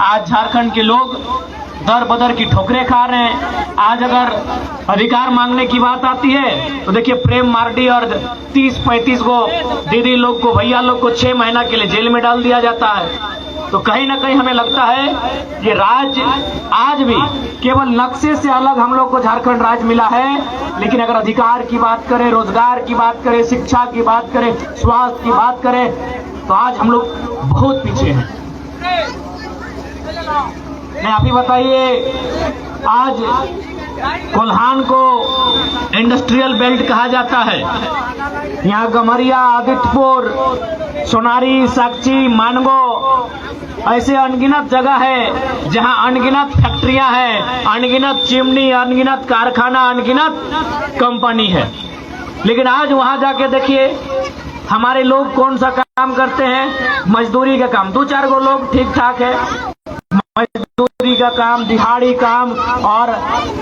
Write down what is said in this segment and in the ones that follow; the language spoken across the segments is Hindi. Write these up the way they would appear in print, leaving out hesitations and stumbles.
आज झारखंड के लोग दर बदर की ठोकरें खा रहे हैं। आज अगर अधिकार मांगने की बात आती है तो देखिए प्रेम मार्डी और 30-35 को दीदी लोग को, भैया लोग को 6 महीना के लिए जेल में डाल दिया जाता है। तो कहीं ना कहीं हमें लगता है ये राज आज भी केवल नक्शे से अलग हम लोग को झारखंड राज्य मिला है, लेकिन अगर अधिकार की बात करें, रोजगार की बात करें, शिक्षा की बात करें, स्वास्थ्य की बात करें तो आज हम लोग बहुत पीछे हैं। नहीं, आप ही बताइए, आज कोल्हान को इंडस्ट्रियल बेल्ट कहा जाता है। यहाँ गमरिया, आदित्यपुर, सोनारी, साक्षी, मानगो ऐसे अनगिनत जगह है जहां अनगिनत फैक्ट्रियां हैं, अनगिनत चिमनी, अनगिनत कारखाना, अनगिनत कंपनी है। लेकिन आज वहां जाके देखिए हमारे लोग कौन सा काम करते हैं, मजदूरी का काम। 2-4 गो लोग ठीक ठाक है, मजदूरी का काम, दिहाड़ी काम, और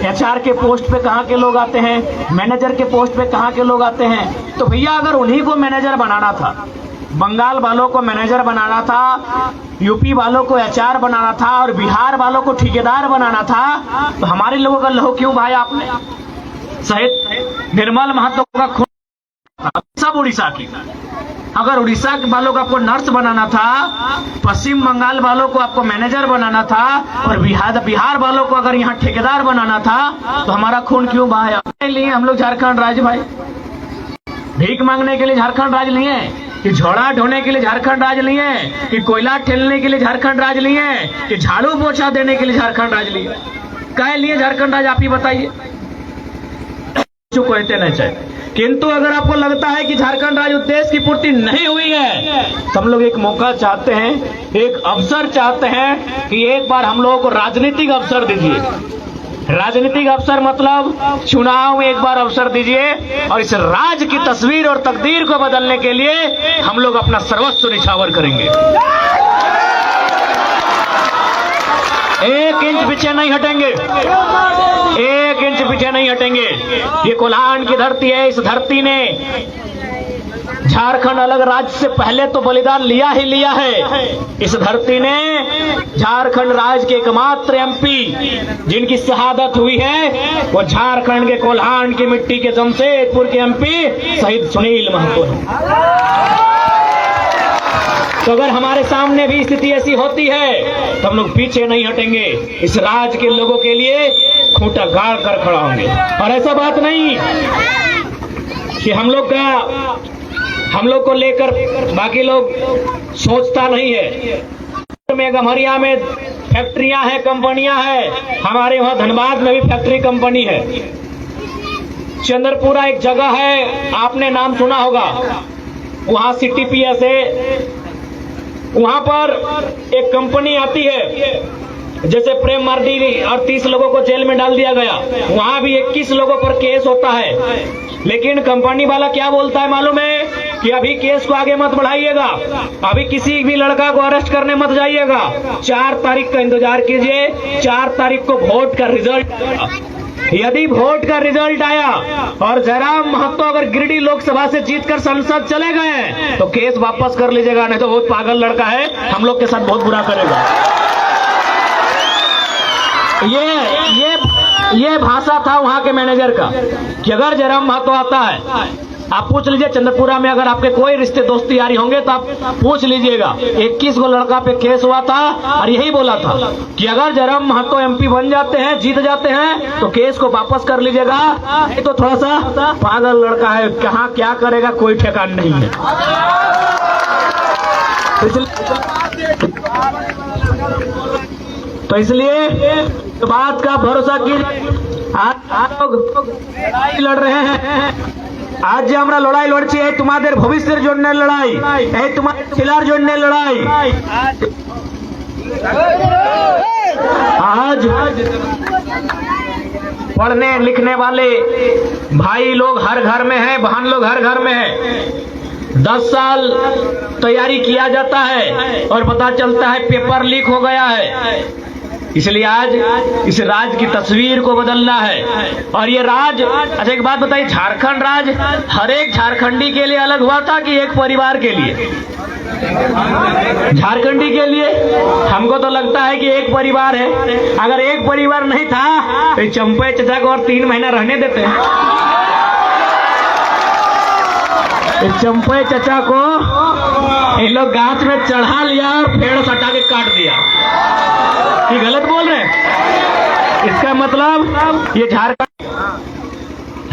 HR के पोस्ट पे कहाँ के लोग आते हैं, मैनेजर के पोस्ट पे कहाँ के लोग आते हैं। तो भैया अगर उन्हीं को मैनेजर बनाना था, बंगाल वालों को मैनेजर बनाना था, यूपी वालों को HR बनाना था और बिहार वालों को ठेकेदार बनाना था, तो हमारे लोगों का लहू क्यों भाई आपने? शहीद निर्मल महतो का खून सब उड़ीसा की। अगर उड़ीसा वालों को आपको नर्स बनाना था, पश्चिम बंगाल वालों को आपको मैनेजर बनाना था और बिहार वालों को अगर यहाँ ठेकेदार बनाना था, तो हमारा खून क्यों बहाया? लिए हम लोग झारखंड राज्य भाई भीख मांगने के लिए झारखंड राज्य लिए, कि झोड़ा ढोने के लिए झारखंड राज्य लिए, कि कोयला ठेलने के लिए झारखंड राज्य लिए, कि झाड़ू पोछा देने के लिए झारखंड राज्य लिए? कहे लिए झारखंड राज्य, आप ही बताइए। जो कहते नहीं चाहिए, किंतु अगर आपको लगता है कि झारखंड राज्य उद्देश्य की पूर्ति नहीं हुई है तो हम लोग एक मौका चाहते हैं, एक अवसर चाहते हैं कि एक बार हम लोगों को राजनीतिक अवसर दीजिए। राजनीतिक अवसर मतलब चुनाव में एक बार अवसर दीजिए और इस राज्य की तस्वीर और तकदीर को बदलने के लिए हम लोग अपना सर्वस्व निछावर करेंगे। 1 इंच पीछे नहीं हटेंगे, 1 इंच पीछे नहीं हटेंगे। ये कोल्हान की धरती है, इस धरती ने झारखंड अलग राज्य से पहले तो बलिदान लिया ही लिया है। इस धरती ने झारखंड राज्य के एकमात्र MP जिनकी शहादत हुई है वो झारखंड के कोल्हान की मिट्टी के जमशेदपुर के MP शहीद सुनील महतो है। तो अगर हमारे सामने भी स्थिति ऐसी होती है तो हम लोग पीछे नहीं हटेंगे, इस राज्य के लोगों के लिए खूंटा गाड़ कर खड़ा होंगे। और ऐसा बात नहीं कि हम लोग को लेकर बाकी लोग सोचता नहीं है। में गम्हरिया में फैक्ट्रियां हैं, कंपनियां हैं, हमारे वहां धनबाद में भी फैक्ट्री कंपनी है। चंद्रपुरा एक जगह है, आपने नाम सुना होगा, वहां CTPS है। वहां पर एक कंपनी आती है, जैसे प्रेम मार्डी और 30 लोगों को जेल में डाल दिया गया, वहां भी 21 लोगों पर केस होता है। लेकिन कंपनी वाला क्या बोलता है मालूम है कि अभी केस को आगे मत बढ़ाइएगा, अभी किसी भी लड़का को अरेस्ट करने मत जाइएगा, 4 तारीख का इंतजार कीजिए, 4 तारीख को वोट का रिजल्ट। यदि वोट का रिजल्ट आया और जयराम महतो अगर गिरिडीह लोकसभा से जीतकर संसद चले गए तो केस वापस कर लीजिएगा, नहीं तो बहुत पागल लड़का है, हम लोग के साथ बहुत बुरा करेगा। ये भाषा था वहां के मैनेजर का कि अगर जयराम महतो आता है, आप पूछ लीजिए चंद्रपुरा में अगर आपके कोई रिश्ते दोस्ती यारी होंगे तो आप पूछ लीजिएगा, 21 गो लड़का पे केस हुआ था और यही बोला था कि अगर जयराम महतो MP बन जाते हैं, जीत जाते हैं तो केस को वापस कर लीजिएगा। ये तो थोड़ा सा पागल लड़का है, कहाँ क्या करेगा कोई ठिकाना नहीं है। तो इसलिए तो बात का भरोसा कीजिए। आज लोग लड़ रहे हैं, आज যে আমরা লড়াই লড়ছি এই তোমাদের ভবিষ্যের জন্য লড়াই, এই তোমাদের ছেলের জন্য লড়াই। आज पढ़ने लिखने वाले भाई लोग हर घर में हैं, बहन लोग हर घर में हैं। 10 साल तैयारी किया जाता है और पता चलता है पेपर लीक हो गया है। इसलिए आज इस राज्य की तस्वीर को बदलना है। और ये राज्य, अच्छा एक बात बताइए, झारखंड राज्य हर एक झारखंडी के लिए अलग हुआ था कि एक परिवार के लिए? झारखंडी के लिए हमको तो लगता है कि एक परिवार है। अगर एक परिवार नहीं था तो चंपे चचा को और 3 महीना रहने देते हैं। चंपे चचा को इन लोग गाछ में चढ़ा लिया और पेड़ सटा के काट दिया। ये गलत बोल रहे हैं। इसका मतलब ये झारखंड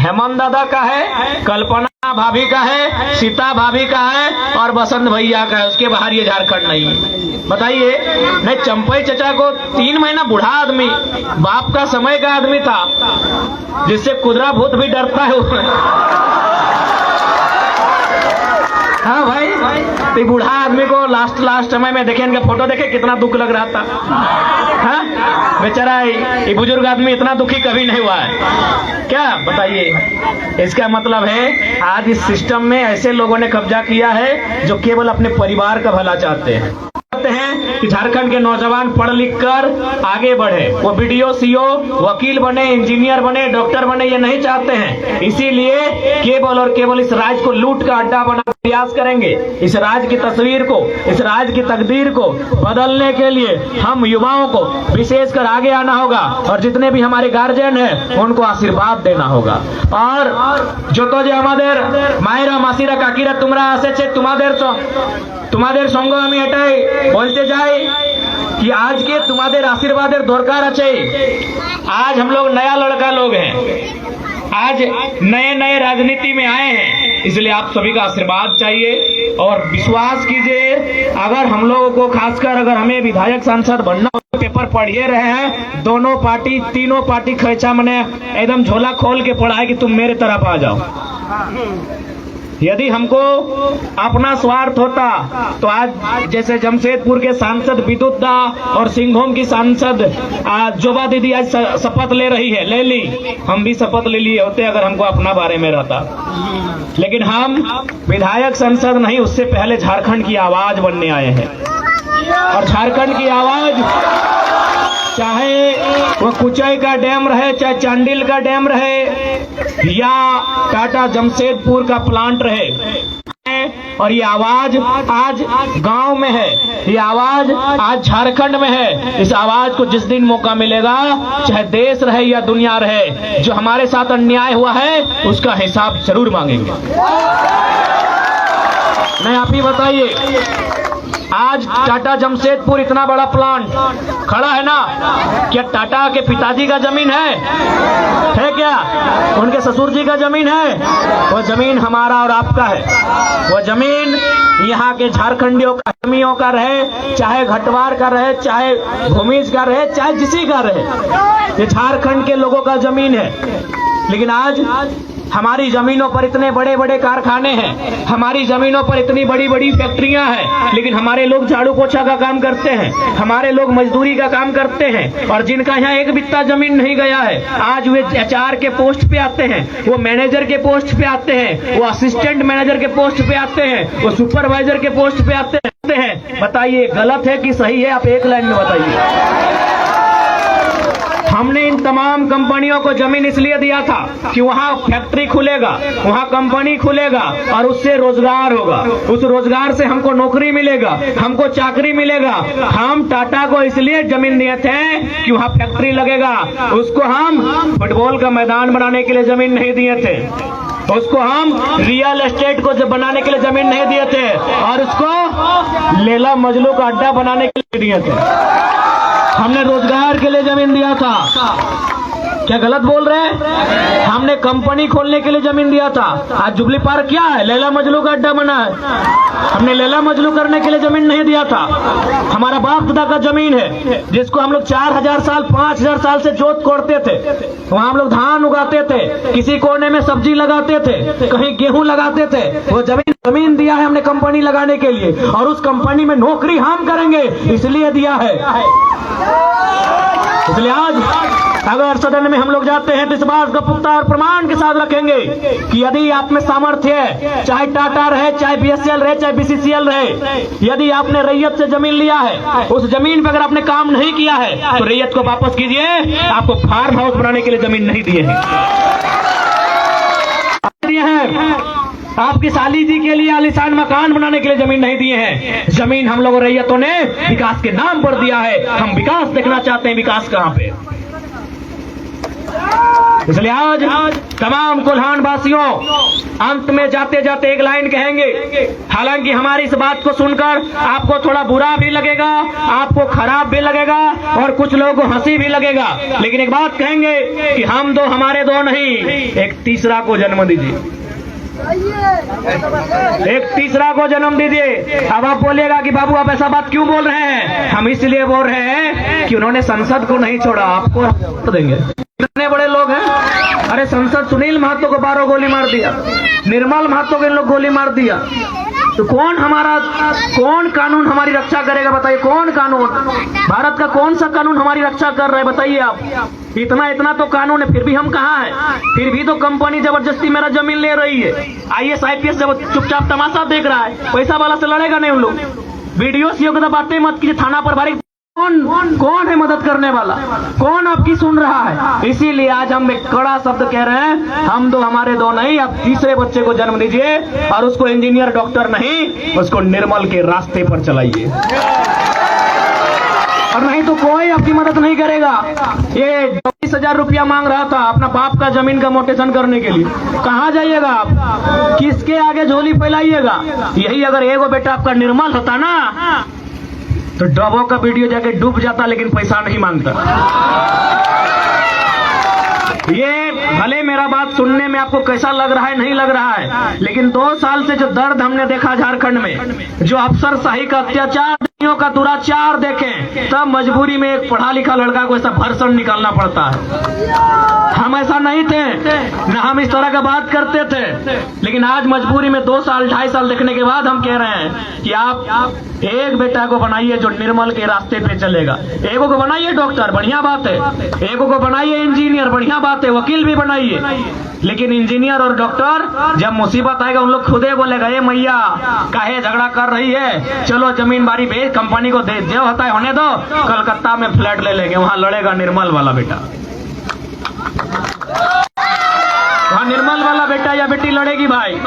हेमंत दादा का है, कल्पना भाभी का है, सीता भाभी का है और बसंत भैया का है। उसके बाहर ये झारखंड नहीं है। बताइए, नहीं चंपई चचा को 3 महीना बूढ़ा आदमी, बाप का समय का आदमी था, जिससे कुदरा भूत भी डरता है। हाँ भाई, तो बूढ़ा आदमी को लास्ट समय में देखे, इनका फोटो देखे कितना दुख लग रहा था। हाँ बेचारा, ये बुजुर्ग आदमी इतना दुखी कभी नहीं हुआ है क्या? बताइए। इसका मतलब है आज इस सिस्टम में ऐसे लोगों ने कब्जा किया है जो केवल अपने परिवार का भला चाहते हैं कि झारखंड के नौजवान पढ़ लिख कर आगे बढ़े, वो बीडीओ, सीओ, वकील बने, इंजीनियर बने, डॉक्टर बने, ये नहीं चाहते हैं। इसीलिए केवल और केवल इस राज्य को लूट का अड्डा बनाने का प्रयास करेंगे। इस राज्य की तस्वीर को, इस राज्य की तकदीर को बदलने के लिए हम युवाओं को विशेषकर आगे आना होगा और जितने भी हमारे गार्जियन हैं उनको आशीर्वाद देना होगा। और जो तो हमारे मायरा मासीरा काकीरा तुमरा आसे तुम्हारे संग আমি এটাই বলতে যাই कि आज के तुम्हारे आशीर्वाद दरकार আছে। आज हम लोग नया लड़का लोग हैं, आज नए नए राजनीति में आए हैं, इसलिए आप सभी का आशीर्वाद चाहिए। और विश्वास कीजिए, अगर हम लोगों को, खासकर अगर हमें विधायक सांसद बनना हो, पेपर पढ़िए रहे हैं, दोनों पार्टी, तीनों पार्टी खैचा मने एकदम झोला खोल के पढ़ा है कि तुम मेरे तरफ आ जाओ। यदि हमको अपना स्वार्थ होता तो आज जैसे जमशेदपुर के सांसद विद्युत दा और सिंहभूम की सांसद जोबा दीदी आज शपथ ले रही है, ले ली, हम भी शपथ ले लिए होते अगर हमको अपना बारे में रहता। लेकिन हम विधायक सांसद नहीं, उससे पहले झारखंड की आवाज बनने आए हैं। और झारखंड की आवाज, चाहे वो कुचाई का डैम रहे, चाहे चांडिल का डैम रहे या टाटा जमशेदपुर का प्लांट रहे, और ये आवाज आज गांव में है, ये आवाज आज झारखंड में है। इस आवाज को जिस दिन मौका मिलेगा, चाहे देश रहे या दुनिया रहे, जो हमारे साथ अन्याय हुआ है उसका हिसाब जरूर मांगेंगे। नहीं, आप ही बताइए, आज टाटा जमशेदपुर इतना बड़ा प्लांट खड़ा है ना, क्या टाटा के पिताजी का जमीन है क्या? उनके ससुर जी का जमीन है? वो जमीन हमारा और आपका है। वो जमीन यहाँ के झारखंडियों का, आदमियों का रहे, चाहे घटवार का रहे, चाहे भूमिज का रहे, चाहे जिसी का रहे, ये झारखंड के लोगों का जमीन है। लेकिन आज हमारी जमीनों पर इतने बड़े बड़े कारखाने हैं, हमारी जमीनों पर इतनी बड़ी बड़ी फैक्ट्रियां हैं, लेकिन हमारे लोग झाड़ू पोछा का काम करते हैं, हमारे लोग मजदूरी का काम करते हैं। और जिनका यहाँ एक बित्ता जमीन नहीं गया है, आज वे एचआर के पोस्ट पे आते हैं, वो मैनेजर के पोस्ट पे आते हैं, वो असिस्टेंट मैनेजर के पोस्ट पे आते हैं, वो सुपरवाइजर के पोस्ट पे आते हैं। बताइए, गलत है कि सही है? आप एक लाइन में बताइए। हमने इन तमाम कंपनियों को जमीन इसलिए दिया था कि वहाँ फैक्ट्री खुलेगा, वहाँ कंपनी खुलेगा और उससे रोजगार होगा, उस रोजगार से हमको नौकरी मिलेगा, हमको चाकरी मिलेगा। हम टाटा को इसलिए जमीन दिए थे कि वहाँ फैक्ट्री लगेगा, उसको हम फुटबॉल का मैदान बनाने के लिए जमीन नहीं दिए थे, उसको हम रियल एस्टेट को बनाने के लिए जमीन नहीं दिए थे, और उसको लेला मजलू का अड्डा बनाने के लिए दिए थे। हमने रोजगार के लिए जमीन दिया था। क्या गलत बोल रहे हैं? हमने कंपनी खोलने के लिए जमीन दिया था। आज जुबली पार्क क्या है? लैला मजलू का अड्डा बना है। हमने लैला मजलू करने के लिए जमीन नहीं दिया था। हमारा बाप दादा का जमीन है, जिसको हम लोग 4000 साल 5000 साल से जोत कोड़ते थे। वहाँ हम लोग धान उगाते थे, किसी कोने में सब्जी लगाते थे, कहीं गेहूं लगाते थे। वो जमीन दिया है हमने कंपनी लगाने के लिए, और उस कंपनी में नौकरी हम करेंगे इसलिए दिया है। इसलिए आज अगर सदन में हम लोग जाते हैं तो इस बात का पुख्ता और प्रमाण के साथ रखेंगे कि यदि आप में सामर्थ्य है, चाहे टाटा रहे, चाहे बीएसएल रहे, चाहे बीसीसीएल रहे, यदि आपने रैयत से जमीन लिया है, उस जमीन पे अगर आपने काम नहीं किया है तो रैयत को वापस कीजिए। आपको फार्म हाउस बनाने के लिए जमीन नहीं दिए हैं। आपकी साली जी के लिए आलीशान मकान बनाने के लिए जमीन नहीं दिए हैं। जमीन हम लोगों रैयतों ने विकास के नाम पर दिया है। हम विकास देखना चाहते हैं, विकास कहां पे। इसलिए आज तमाम कोल्हान वासियों, अंत में जाते जाते एक लाइन कहेंगे। हालांकि हमारी इस बात को सुनकर आपको थोड़ा बुरा भी लगेगा, आपको खराब भी लगेगा और कुछ लोगों को हंसी भी लगेगा, लेकिन एक बात कहेंगे कि हम दो हमारे दो नहीं, एक तीसरा को जन्म दीजिए, एक तीसरा को जन्म दीजिए। अब आप बोलिएगा कि बाबू आप ऐसा बात क्यों बोल रहे हैं? हम इसलिए बोल रहे हैं कि उन्होंने संसद को नहीं छोड़ा, आपको तो देंगे। कितने बड़े लोग हैं। अरे संसद सुनील महतो को 12 गोली मार दिया, निर्मल महतो को इन लोग गोली मार दिया, तो कौन कानून हमारी रक्षा करेगा? बताइए, कौन कानून, भारत का कौन सा कानून हमारी रक्षा कर रहा है? बताइए आप। इतना तो कानून है, फिर भी हम कहाँ हैं? फिर भी तो कंपनी जबरदस्ती मेरा जमीन ले रही है। IAS IPS जब चुपचाप तमाशा देख रहा है, पैसा वाला से लड़ेगा नहीं उन लोग। वीडियो सीओ को तो बातें मत कीजिए, थाना पर भारी कौन है मदद करने वाला? कौन आपकी सुन रहा है? इसीलिए आज हम एक कड़ा शब्द कह रहे हैं, हम दो हमारे दो नहीं, आप तीसरे बच्चे को जन्म दीजिए और उसको इंजीनियर डॉक्टर नहीं, उसको निर्मल के रास्ते पर चलाइए, और नहीं तो कोई आपकी मदद नहीं करेगा। ये 20,000 रुपया मांग रहा था अपना बाप का जमीन का मोटेशन करने के लिए। कहाँ जाइएगा आप? किसके आगे झोली फैलाइएगा? यही अगर एगो बेटा आपका निर्मल होता ना, तो डबो का वीडियो जाके डूब जाता, लेकिन पैसा नहीं मांगता। ये भले मेरा बात सुनने में आपको कैसा लग रहा है, नहीं लग रहा है, लेकिन 2 साल से जो दर्द हमने देखा झारखंड में, जो अफसरशाही का अत्याचार, का दुराचार देखें, तब मजबूरी में एक पढ़ा लिखा लड़का को ऐसा भर्सन निकालना पड़ता है। हम ऐसा नहीं थे, न हम इस तरह का बात करते थे, लेकिन आज मजबूरी में 2 साल 2.5 साल देखने के बाद हम कह रहे हैं कि आप एक बेटा को बनाइए जो निर्मल के रास्ते पे चलेगा, एगो को बनाइए डॉक्टर, बढ़िया बात है, एगो को बनाइए इंजीनियर, बढ़िया बात है, वकील भी बनाइए, लेकिन इंजीनियर और डॉक्टर जब मुसीबत आएगा उन लोग खुदे बोलेगा, ये मैया काहे झगड़ा कर रही है, चलो जमीन बारी बेच, कंपनी को दे, जो होता है होने दो, कलकत्ता में फ्लैट ले लेंगे, वहां लड़ेगा निर्मल वाला बेटा, वहां निर्मल वाला बेटा या बेटी लड़ेगी भाई।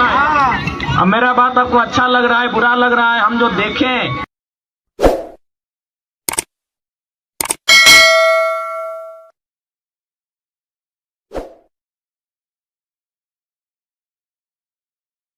अब मेरा बात आपको अच्छा लग रहा है, बुरा लग रहा है, हम जो देखें